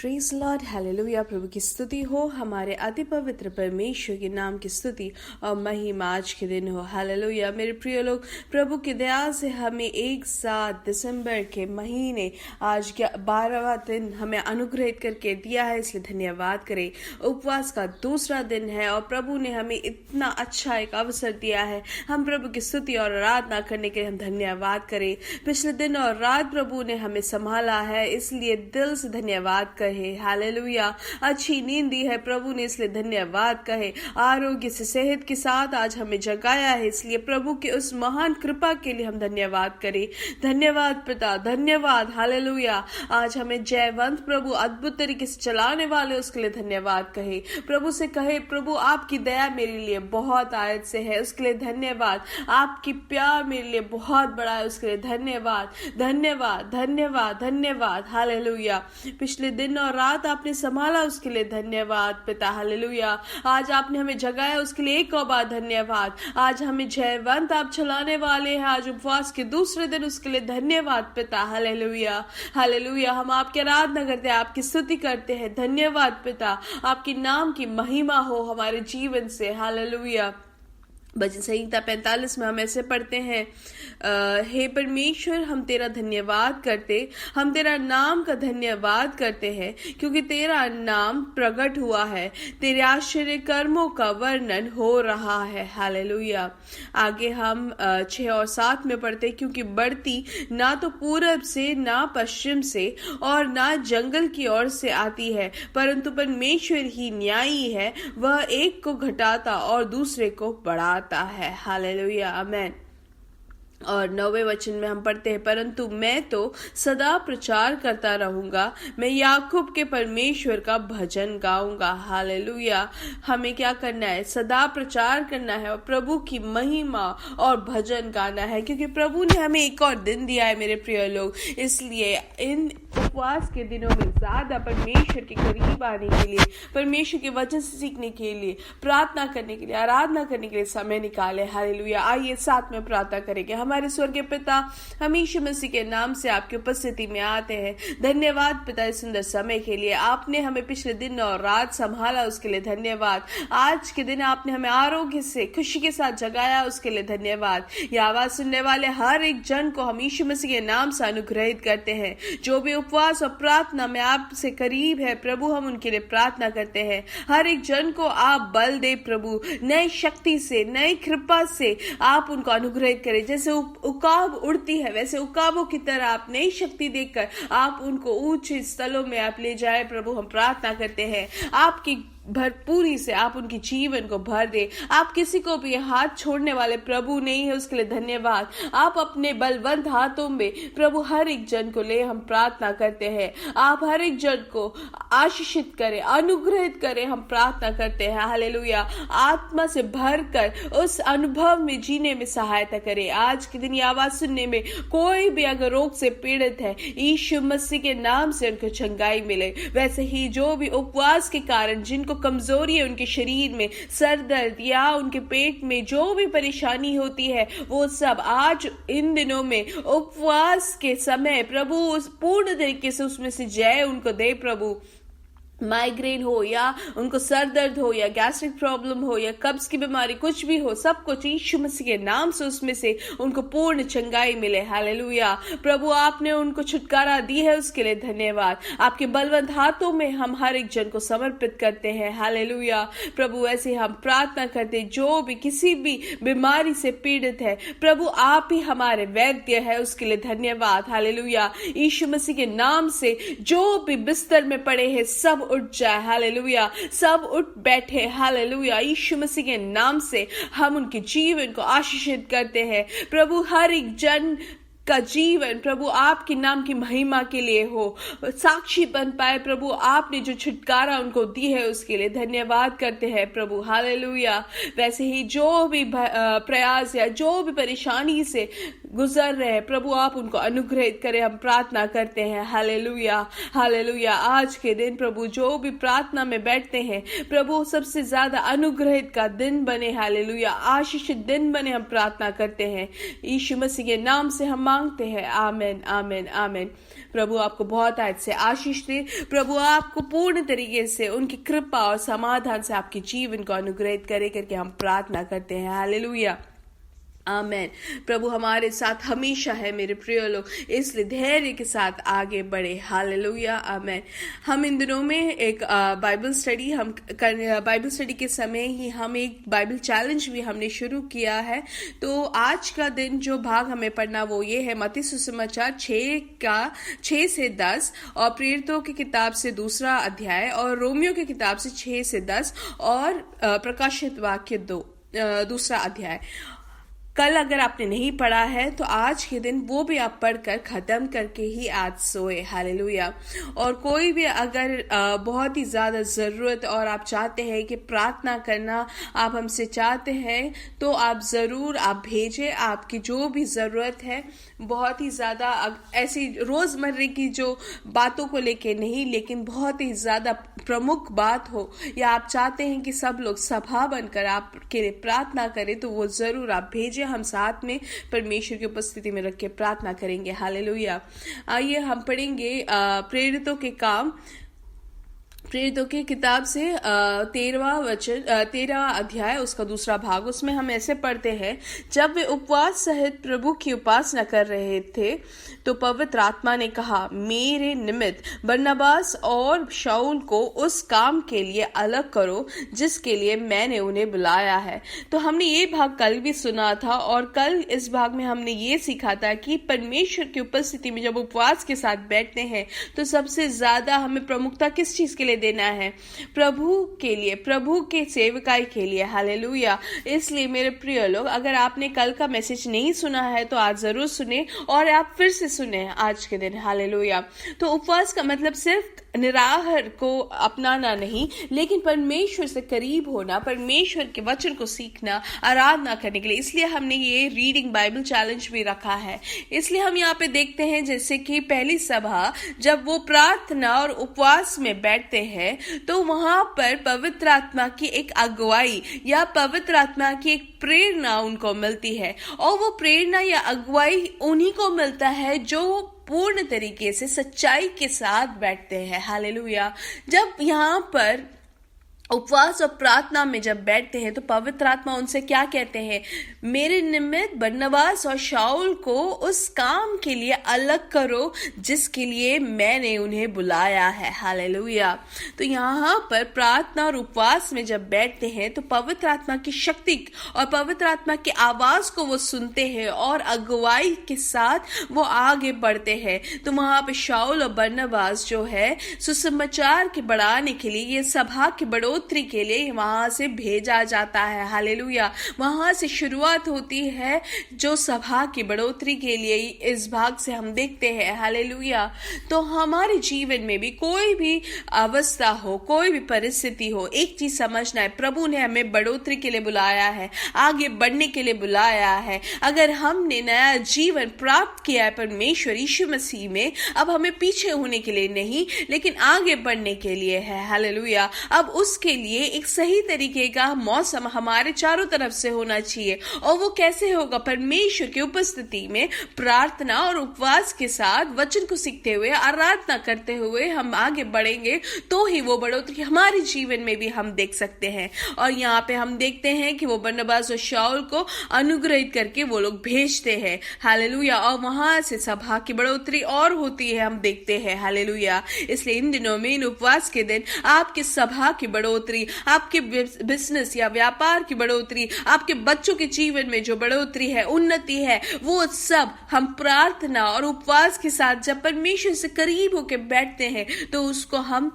Praise Lord, hallelujah. प्रभु की स्तुति हो, हमारे अति पवित्र परमेश्वर के नाम की स्तुति और महिमा आज के दिन हो। हालेलुया। मेरे प्रिय लोग, प्रभु की दया से हमें एक साथ दिसंबर के महीने आज के 12वां दिन हमें अनुग्रहित करके दिया है, इसलिए धन्यवाद करें। उपवास का दूसरा दिन है और प्रभु ने हमें इतना अच्छा एक अवसर दिया है। हम प्रभु की स्तुति और आराधना करने के लिए हम धन्यवाद करें। पिछले दिन और रात प्रभु ने हमें संभाला है, इसलिए दिल से धन्यवाद कहे। हालेलुया। अच्छी नींद दी है प्रभु ने, इसलिए धन्यवाद कहे। आरोग्य से सेहत के साथ आज हमें जगाया है, इसलिए प्रभु की उस महान कृपा के लिए हम धन्यवाद करें। धन्यवाद पिता, धन्यवाद। हालेलुया। आज हमें जयवंत प्रभु अद्भुत तरीके से चलाने वाले उसके लिए धन्यवाद कहे। प्रभु से कहे, प्रभु आपकी दया मेरे लिए बहुत आयत से है, उसके लिए धन्यवाद। आपकी प्यार मेरे लिए बहुत बड़ा है, उसके लिए धन्यवाद, धन्यवाद, धन्यवाद, धन्यवाद। हालेलुया। पिछले दिन और रात आपने संभाला, उसके लिए धन्यवाद पिता। हालेलुया। आज आपने हमें जगाया, उसके लिए एक और बार धन्यवाद। आज हमें जयवंत आप चलाने वाले हैं, आज उपवास के दूसरे दिन, उसके लिए धन्यवाद पिता। Hallelujah, hallelujah. हम आपकी आराधना करते हैं, आपकी स्तुति करते हैं। धन्यवाद पिता, आपके नाम की महिमा हो हमारे जीवन से। हालेलुया। भजन संहिता 45 में हम ऐसे पढ़ते हैं, हे परमेश्वर, हम तेरा धन्यवाद करते, हम तेरा नाम का धन्यवाद करते हैं, क्योंकि तेरा नाम प्रकट हुआ है, तेरे आश्चर्य कर्मों का वर्णन हो रहा है। हालेलुया। आगे हम 6 और 7 में पढ़ते, क्योंकि बढ़ती ना तो पूरब से, ना पश्चिम से और ना जंगल की ओर से आती है, परंतु परमेश्वर ही न्यायी है, वह एक को घटाता और दूसरे को बढ़ाता है। हालेलुया, आमेन। और 9वें वचन में हम पढ़ते हैं, परंतु मैं तो सदा प्रचार करता रहूंगा, मैं याकूब के परमेश्वर का भजन गाऊंगा। हालेलुया। हमें क्या करना है? सदा प्रचार करना है और प्रभु की महिमा और भजन गाना है, क्योंकि प्रभु ने हमें एक और दिन दिया है मेरे प्रिय लोग। इसलिए इन उपवास के दिनों में ज्यादा परमेश्वर के करीब आने के लिए, परमेश्वर के वचन से सीखने के लिए, प्रार्थना करने के लिए, आराधना करने के लिए समय निकाले। हालेलुया। आइए साथ में प्रार्थना करेंगे। हमारे स्वर्गीय पिता, हम यीशु मसीह के नाम से आपकी उपस्थिति में आते हैं। धन्यवाद पिता इस सुंदर समय के लिए। आपने हमें पिछले दिन और रात संभाला, उसके लिए धन्यवाद। आज के दिन आपने हमें आरोग्य से, खुशी के साथ जगाया, उसके लिए धन्यवाद। यह आवाज सुनने वाले हर एक जन को हम यीशु मसीह के नाम से अनुग्रहित करते हैं। जो भी उपवास और प्रार्थना में आपसे करीब है प्रभु, हम उनके लिए प्रार्थना करते हैं। हर एक जन को आप बल दे प्रभु, नई शक्ति से, नई कृपा से आप उनको अनुग्रहित करें। जैसे उकाब उड़ती है, वैसे उकाबों की तरह आप नई शक्ति देकर आप उनको ऊंचे स्थलों में आप ले जाए प्रभु। हम प्रार्थना करते हैं आपकी भरपूरी से आप उनके जीवन को भर दे। आप किसी को भी हाथ छोड़ने वाले प्रभु नहीं है, उसके लिए धन्यवाद। आप अपने बलवंत हाथों में प्रभु हर एक जन को ले हम प्रार्थना करते हैं। आप हर एक जन को आशीषित करें, अनुग्रहित करें, हम प्रार्थना करते हैं। हालेलुया। आत्मा से भरकर उस अनुभव में जीने में सहायता करें। आज के दिन ये आवाज सुनने में कोई भी अगर रोग से पीड़ित है, यीशु मसीह के नाम से उनको चंगाई मिले। वैसे ही जो भी उपवास के कारण जिनको कमजोरी है उनके शरीर में, सर दर्द या उनके पेट में जो भी परेशानी होती है, वो सब आज इन दिनों में उपवास के समय प्रभु पूर्ण तरीके से उसमें से जय उनको दे प्रभु। माइग्रेन हो या उनको सर दर्द हो या गैस्ट्रिक प्रॉब्लम हो या कब्ज की बीमारी, कुछ भी हो, सब कुछ यीशु मसीह के नाम से उसमें से उनको पूर्ण चंगाई मिले। हालेलुया। प्रभु आपने उनको छुटकारा दी है, उसके लिए धन्यवाद। आपके बलवंत हाथों में हम हर एक जन को समर्पित करते हैं। हालेलुया। प्रभु ऐसे हम प्रार्थना करते, जो भी किसी भी बीमारी से पीड़ित है प्रभु, आप ही हमारे वैद्य है, उसके लिए धन्यवाद। हालेलुया। यीशु मसीह के नाम से जो भी बिस्तर में पड़े हैं सब उठ जाए। हालेलुया। सब उठ बैठे। हालेलुया। यीशु मसीह के नाम से हम उनके जीवन को आशीषित करते हैं प्रभु। हर एक जन का जीवन प्रभु आपके नाम की महिमा के लिए हो, साक्षी बन पाए प्रभु। आपने जो छुटकारा उनको दी है उसके लिए धन्यवाद करते हैं प्रभु। हालेलुया। वैसे ही जो भी प्रयास या जो भी परेशानी से गुजर रहे हैं, प्रभु आप उनको अनुग्रहित करें, हम प्रार्थना करते हैं। Hallelujah, hallelujah. आज के दिन प्रभु जो भी प्रार्थना में बैठते हैं, प्रभु सबसे ज्यादा अनुग्रहित का दिन बने। हालेलुया, आशीषित दिन बने, हम प्रार्थना करते हैं। यीशु मसीह के नाम से हम मांगते हैं। आमीन, आमीन, आमीन। प्रभु आपको बहुत आज से आशीष दे। प्रभु आपको पूर्ण तरीके से उनकी कृपा और समाधान से आपके जीवन को अनुग्रहित करे करके हम प्रार्थना करते हैं। हालेलुया, आमेन। प्रभु हमारे साथ हमेशा है मेरे प्रिय लोग, इसलिए धैर्य के साथ आगे बढ़े। हालेलुया, आमेन। हम इन दिनों में एक बाइबल स्टडी के समय ही हम एक बाइबल चैलेंज भी हमने शुरू किया है। तो आज का दिन जो भाग हमें पढ़ना वो ये है मत्ती सुसमाचार 6 से 10 और प्रेरितों की किताब से 2 अध्याय और रोमियो की किताब से 6 से 10 और प्रकाशित वाक्य 2 अध्याय। कल अगर आपने नहीं पढ़ा है तो आज के दिन वो भी आप पढ़कर खत्म करके ही आज सोए। हालेलुया। और कोई भी अगर बहुत ही ज्यादा जरूरत और आप चाहते हैं कि प्रार्थना करना आप हमसे चाहते हैं तो आप जरूर आप भेजें। आपकी जो भी जरूरत है, बहुत ही ज्यादा ऐसी रोजमर्रे की जो बातों को लेके नहीं, लेकिन बहुत ही ज्यादा प्रमुख बात हो, या आप चाहते हैं कि सब लोग सभा बनकर आपके लिए प्रार्थना करें, तो वो जरूर आप भेजें। हम साथ में परमेश्वर की उपस्थिति में रख के प्रार्थना करेंगे। हालेलुया। आइए हम पढ़ेंगे प्रेरितों की किताब से 13 अध्याय उसका 2 भाग। उसमें हम ऐसे पढ़ते हैं, जब वे उपवास सहित प्रभु की उपासना कर रहे थे तो पवित्र आत्मा ने कहा, मेरे निमित्त बरनबास और शाऊल को उस काम के लिए अलग करो जिसके लिए मैंने उन्हें बुलाया है। तो हमने ये भाग कल भी सुना था और कल इस भाग में हमने ये सीखा था कि परमेश्वर की उपस्थिति में जब उपवास के साथ बैठते हैं तो सबसे ज्यादा हमें प्रमुखता किस चीज के लिए देना है? प्रभु के लिए, प्रभु के सेवकाई के लिए। हालेलुया। इसलिए मेरे प्रिय लोग, अगर आपने कल का मैसेज नहीं सुना है तो आज जरूर सुने और आप फिर से सुने आज के दिन। हालेलुया। तो उपवास का मतलब सिर्फ निराहार को अपनाना नहीं, लेकिन परमेश्वर से करीब होना, परमेश्वर के वचन को सीखना, आराधना करने के लिए। इसलिए हमने ये रीडिंग बाइबल चैलेंज भी रखा है। इसलिए हम यहाँ पे देखते हैं जैसे कि पहली सभा जब वो प्रार्थना और उपवास में बैठते हैं तो वहां पर पवित्र आत्मा की एक अगुवाई या पवित्र आत्मा की एक प्रेरणा उनको मिलती है, और वो प्रेरणा या अगुवाई उन्हीं को मिलता है जो पूर्ण तरीके से सच्चाई के साथ बैठते हैं। हालेलुया। जब यहाँ पर उपवास और प्रार्थना में जब बैठते हैं तो पवित्र आत्मा उनसे क्या कहते हैं? मेरे निमित्त बरनबास और शाऊल को उस काम के लिए अलग करो जिसके लिए मैंने उन्हें बुलाया है। हालेलुया। तो यहाँ पर प्रार्थना और उपवास में जब बैठते हैं तो पवित्र आत्मा की शक्ति और पवित्र आत्मा की आवाज को वो सुनते हैं और अगुवाई के साथ वो आगे बढ़ते हैं। तो वहां पे शाऊल और बरनबास जो है सुसमाचार के बढ़ाने के लिए, ये सभा की बढ़ोतरी के लिए वहां से भेजा जाता है। हालेलुया। वहां से शुरुआत होती है जो सभा की बढ़ोतरी के लिए। इस भाग से हम देखते हैं। हालेलुया। तो हमारे जीवन में भी कोई भी अवस्था हो, कोई भी परिस्थिति हो, एक चीज समझना है, प्रभु ने हमें बढ़ोतरी के लिए बुलाया है, आगे बढ़ने के लिए बुलाया है। अगर हमने नया जीवन प्राप्त किया है परमेश्वर यीशु मसीह में, अब हमें पीछे होने के लिए नहीं, लेकिन आगे बढ़ने के लिए है। हालेलुया। अब उसके लिए एक सही तरीके का मौसम हमारे चारों तरफ से होना चाहिए, और वो कैसे होगा? परमेश्वर की उपस्थिति में प्रार्थना और उपवास के साथ वचन को सीखते हुए, आराधना करते हुए हम आगे बढ़ेंगे तो ही वो बढ़ोतरी हमारे जीवन में भी हम देख सकते हैं। और यहाँ पे हम देखते हैं कि वो बरनबास और शाऊल को अनुग्रहित करके वो लोग भेजते हैं। हालेलुया। और वहां से सभा की बढ़ोतरी और होती है, हम देखते हैं। हालेलुया। इसलिए इन दिनों में, इन उपवास के दिन, आपके सभा की बढ़ोतरी, आपके बिजनेस या व्यापार की बढ़ोतरी, आपके बच्चों के जीवन में जो बढ़ोतरी है, उन्नति है, वो सब हम प्रार्थना और उपवास के साथ जब परमेश्वर से करीब होकर बैठते हैं तो उसको हम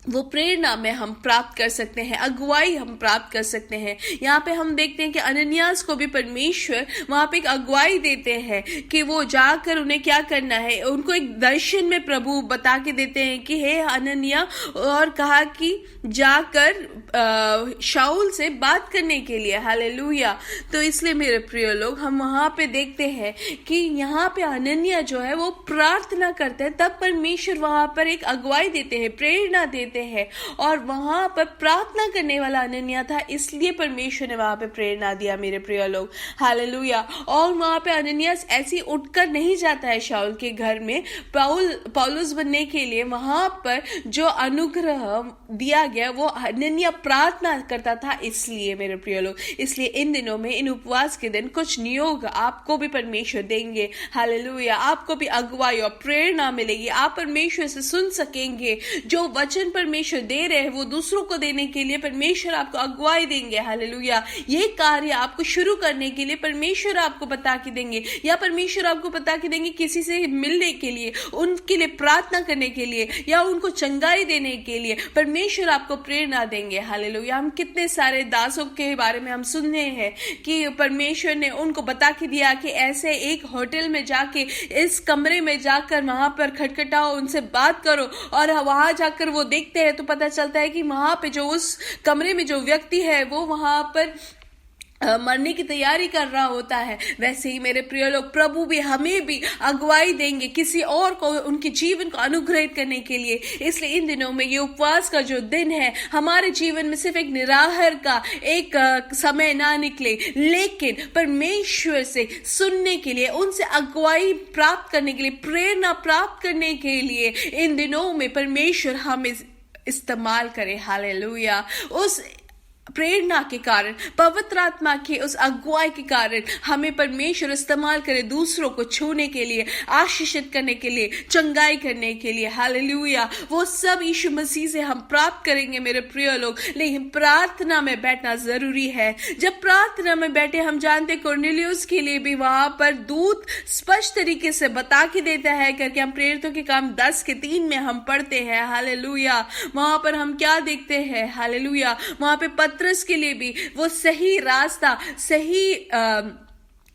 वो प्रेरणा में हम प्राप्त कर सकते हैं, अगुवाई हम प्राप्त कर सकते हैं। यहाँ पे हम देखते हैं कि अनन्यास को भी परमेश्वर वहां पे एक अगुवाई देते हैं कि वो जाकर उन्हें क्या करना है। उनको एक दर्शन में प्रभु बता के देते हैं कि हे अनन्या, और कहा कि जाकर शाऊल से बात करने के लिए। हालेलुया। तो इसलिए मेरे प्रिय लोग, हम वहां पे देखते हैं कि यहाँ पे अनन्या जो है वो प्रार्थना करते हैं, तब परमेश्वर वहां पर एक अगुवाई देते हैं, प्रेरणा देते हैं। और वहां पर प्रार्थना करने वाला अनन्या था, इसलिए परमेश्वर ने वहां पे प्रेरणा दिया मेरे प्रिय लोग। हालेलुया। और वहां पे अनन्यास ऐसी उठकर नहीं जाता है शाऊल के घर में पौलुस बनने के लिए। वहां पर जो अनुग्रह दिया गया वो अनन्या प्रार्थना करता था, इसलिए मेरे प्रिय लोग। इसलिए इन दिनों में, इन उपवास के दिन, कुछ नियोग आपको भी परमेश्वर देंगे। हालेलुया। आपको भी अगुवाई और प्रेरणा मिलेगी, आप परमेश्वर से सुन सकेंगे। जो वचन परमेश्वर दे रहे हैं वो दूसरों को देने के लिए परमेश्वर आपको अगुवाई देंगे। हालेलुया। ये कार्य आपको शुरू करने के लिए परमेश्वर आपको बता के देंगे, या परमेश्वर आपको बता के देंगे किसी से मिलने के लिए, उनके लिए प्रार्थना करने के लिए, या उनको चंगाई देने के लिए परमेश्वर आपको प्रेरणा देंगे। हालेलुया। हम कितने सारे दासों के बारे में हम सुनने हैं कि परमेश्वर ने उनको बता के दिया कि ऐसे एक होटल में जाके, इस कमरे में जाकर वहां पर खटखटाओ, उनसे बात करो। और वहां जाकर वो देखते हैं तो पता चलता है कि वहां पे जो उस कमरे में जो व्यक्ति है वो वहां पर मरने की तैयारी कर रहा होता है। वैसे ही मेरे प्रिय लोग, प्रभु भी हमें भी अगुवाई देंगे किसी और को उनके जीवन को अनुग्रहित करने के लिए। इसलिए इन दिनों में ये उपवास का जो दिन है, हमारे जीवन में सिर्फ एक निराहार का एक समय ना निकले, लेकिन परमेश्वर से सुनने के लिए, उनसे अगुवाई प्राप्त करने के लिए, प्रेरणा प्राप्त करने के लिए इन दिनों में परमेश्वर हमें इस्तेमाल करे। हालेलुया। उस प्रेरणा के कारण, पवित्र आत्मा की उस अगुवाई के कारण हमें परमेश्वर इस्तेमाल करे दूसरों को छूने के लिए, आशीषित करने के लिए, चंगाई करने के लिए। हालेलुया। वो सब यीशु मसीह से हम प्राप्त करेंगे मेरे प्रिय लोग। लेकिन प्रार्थना में बैठना जरूरी है। जब प्रार्थना में बैठे, हम जानते कुरनेलियुस के लिए भी वहां पर दूत स्पष्ट तरीके से बता के देता है करके हम प्रेरितों के काम 10:3 में हम पढ़ते हैं। हालेलुया। वहां पर हम क्या देखते हैं? हालेलुया। वहां पे पत्रस के लिए भी वो सही रास्ता, सही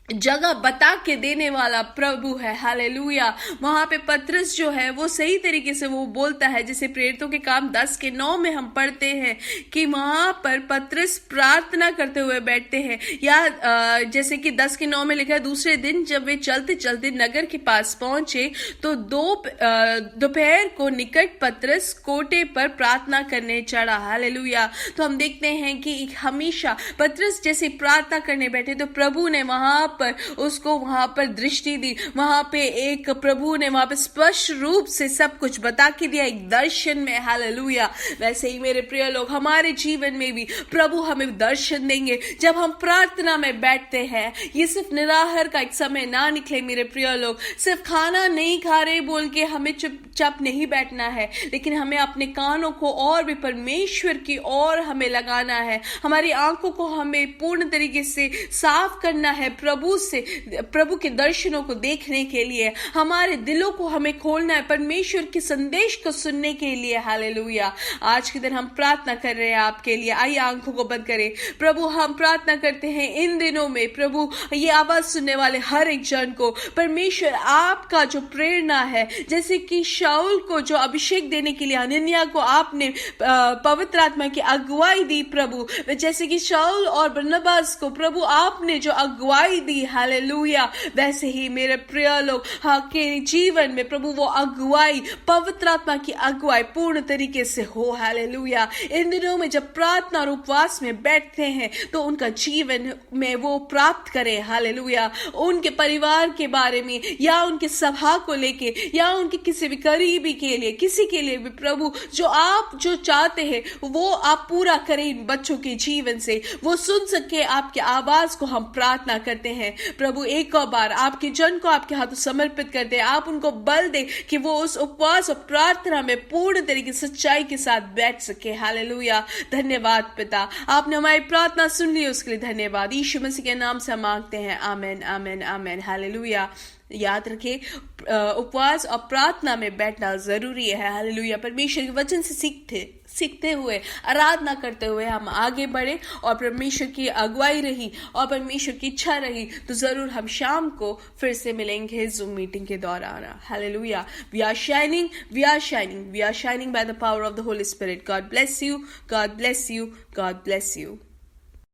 जगह बता के देने वाला प्रभु है। हालेलुया। वहां पे पत्रस जो है वो सही तरीके से वो बोलता है, जैसे प्रेरितों के काम 10:9 में हम पढ़ते हैं कि वहां पर पत्रस प्रार्थना करते हुए बैठते हैं। या जैसे कि 10:9 में लिखा है, दूसरे दिन जब वे चलते चलते नगर के पास पहुंचे तो दोपहर को निकट पत्रस कोटे पर प्रार्थना करने चढ़ा। हालेलुया। तो हम देखते हैं कि हमेशा पत्रस जैसे प्रार्थना करने बैठे तो प्रभु ने वहां पर उसको वहां पर दृष्टि दी। वहां पे एक प्रभु ने वहां पे स्पष्ट रूप से सब कुछ बता के दिया, एक दर्शन में। हालेलुया। वैसे ही मेरे प्रिय लोग, हमारे जीवन में भी प्रभु हमें दर्शन देंगे जब हम प्रार्थना में बैठते हैं। ये सिर्फ निराहार का एक समय ना निकले मेरे प्रिय लोग। सिर्फ खाना नहीं खा रहे बोल के हमें चुपचाप नहीं बैठना है, लेकिन हमें अपने कानों को और भी परमेश्वर की ओर हमें लगाना है। हमारी आंखों को हमें पूर्ण तरीके से साफ करना है प्रभु के दर्शनों को देखने के लिए। हमारे दिलों को हमें खोलना है परमेश्वर के संदेश को सुनने के लिए। हालेलुया। आज के दिन हम प्रार्थना कर रहे हैं आपके लिए। आइए आंखों को बंद करें। प्रभु, हम प्रार्थना करते हैं इन दिनों में प्रभु, ये आवाज सुनने वाले हर एक जन को परमेश्वर आपका जो प्रेरणा है, जैसे कि शाऊल को जो अभिषेक देने के लिए अनन्या को आपने पवित्र आत्मा की अगुवाई दी प्रभु, जैसे कि शाऊल और बरनबास को प्रभु आपने जो अगुवाई दी। हालेलुया। वैसे ही मेरे प्रिय लोग के जीवन में प्रभु वो अगुवाई, पवित्र आत्मा की अगुवाई पूर्ण तरीके से हो। हालेलुया। इन दिनों में जब प्रार्थना और उपवास में बैठते हैं तो उनका जीवन में वो प्राप्त करें। हालेलुया। उनके परिवार के बारे में, या उनके सभा को लेके, या उनके किसी भी करीबी के लिए, किसी के लिए भी प्रभु जो आप जो चाहते हैं वो आप पूरा करें इन बच्चों के जीवन से। वो सुन सके आपकी आवाज को। हम प्रार्थना करते हैं प्रभु, एक और बार आपके जन को आपके हाथों समर्पित करते हैं। आप उनको बल दे कि वो उस उपवास और प्रार्थना में पूर्ण तरीके से सच्चाई के साथ बैठ सके। हालेलुया। धन्यवाद पिता, आपने हमारी प्रार्थना सुन ली, उसके लिए धन्यवाद। यीशु मसीह के नाम से मांगते हैं। आमीन, आमीन, आमीन। हालेलुया। याद रखें, उपवास और प्रार्थना में बैठना जरूरी है। हालेलुया। परमेश्वर के वचन से सीखते हुए, आराधना करते हुए हम आगे बढ़े और परमेश्वर की अगुवाई रही और परमेश्वर की इच्छा रही तो जरूर हम शाम को फिर से मिलेंगे जूम मीटिंग के दौरान। Hallelujah. We are shining by the power of the Holy Spirit. God bless you, God bless you, God bless you.